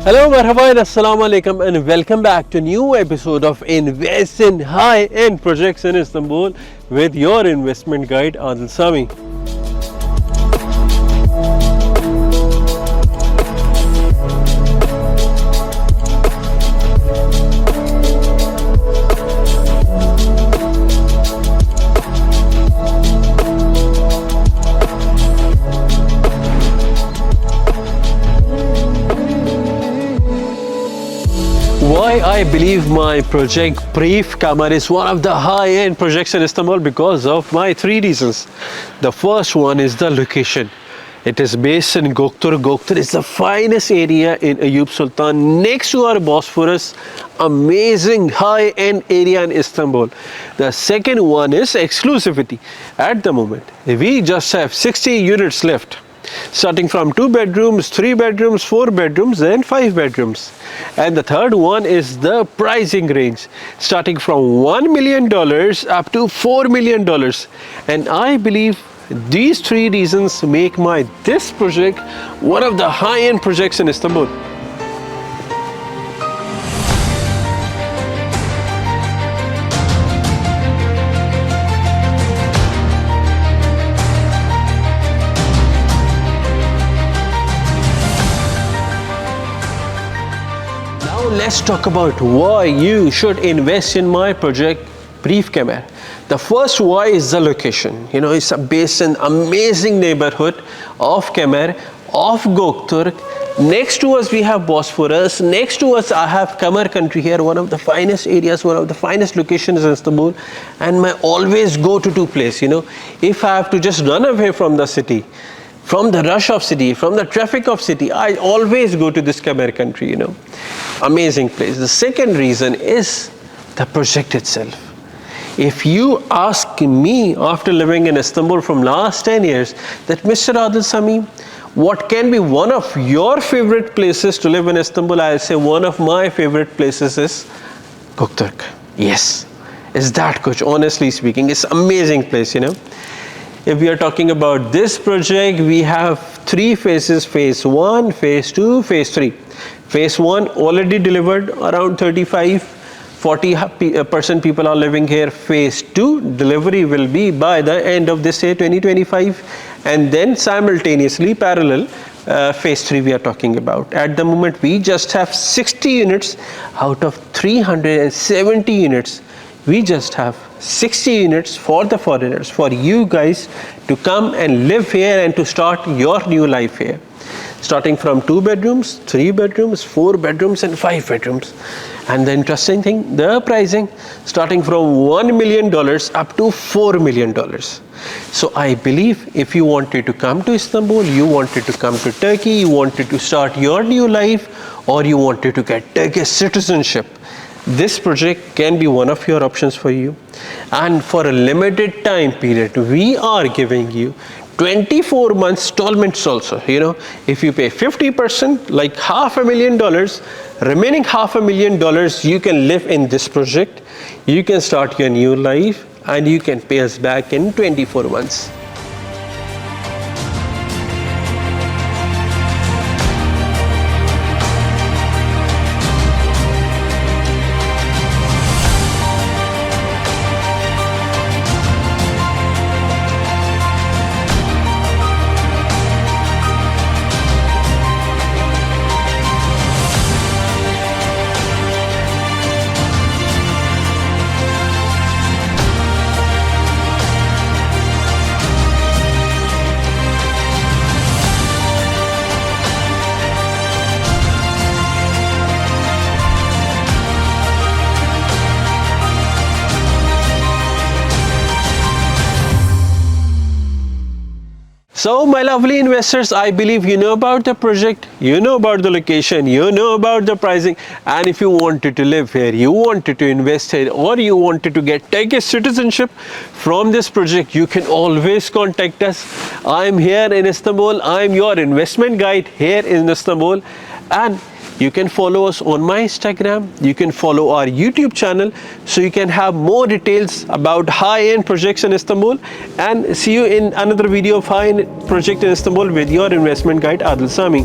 Hello, marhaba and assalamu alaikum, and welcome back to a new episode of Invest in High-End Projects in Istanbul with your investment guide Adil Sami. Why I believe my project Brief Kamar is one of the high-end projects in Istanbul because of my three reasons. The first one is the location. It is based in Gokturk. Gokturk is the finest area in Ayub Sultan next to our Bosphorus. Amazing high-end area in Istanbul. The second one is exclusivity. At the moment, we just have 60 units left, starting from 2 bedrooms, 3 bedrooms, 4 bedrooms and 5 bedrooms. And the third one is the pricing range, starting from $1 million up to $4 million. And I believe these three reasons make this project one of the high-end projects in Istanbul. Let's talk about why you should invest in my project Brief Kamar. The first why is the location. It's based in amazing neighborhood of Kamar, of Gokturk. Next to us we have Bosphorus. Next to us I have Kamar country here, one of the finest areas, one of the finest locations in Istanbul, and my always go to place. If I have to just run away from the city, from the rush of city, from the traffic of city, I always go to this Kamar country, Amazing place. The second reason is the project itself. If you ask me after living in Istanbul from last 10 years that Mr. Adil Sami, what can be one of your favorite places to live in Istanbul? I'll say one of my favorite places is Gokturk. Yes, it's that good, honestly speaking. It's amazing place, If we are talking about this project, we have 3 phases, phase 1, phase 2, phase 3. Phase 1 already delivered, around 35-40% people are living here. Phase 2 delivery will be by the end of this year, 2025, and then simultaneously parallel phase 3 we are talking about. At the moment we just have 60 units out of 370 units. We just have 60 units for the foreigners, for you guys to come and live here and to start your new life here. Starting from 2 bedrooms, 3 bedrooms, 4 bedrooms and 5 bedrooms. And the interesting thing, the pricing starting from $1 million up to $4 million. So I believe if you wanted to come to Istanbul, you wanted to come to Turkey, you wanted to start your new life, or you wanted to get Turkish citizenship, this project can be one of your options for you. And for a limited time period, we are giving you 24 months installments also. If you pay 50%, like $500,000, remaining $500,000 you can live in this project. You can start your new life and you can pay us back in 24 months. So my lovely investors, I believe you know about the project, you know about the location, you know about the pricing, and if you wanted to live here, you wanted to invest here, or you wanted to get Turkish citizenship from this project, you can always contact us. I'm here in Istanbul, I'm your investment guide here in Istanbul, and you can follow us on my Instagram, you can follow our YouTube channel, so you can have more details about high-end projects in Istanbul. And see you in another video of high-end project in Istanbul with your investment guide Adil Sami.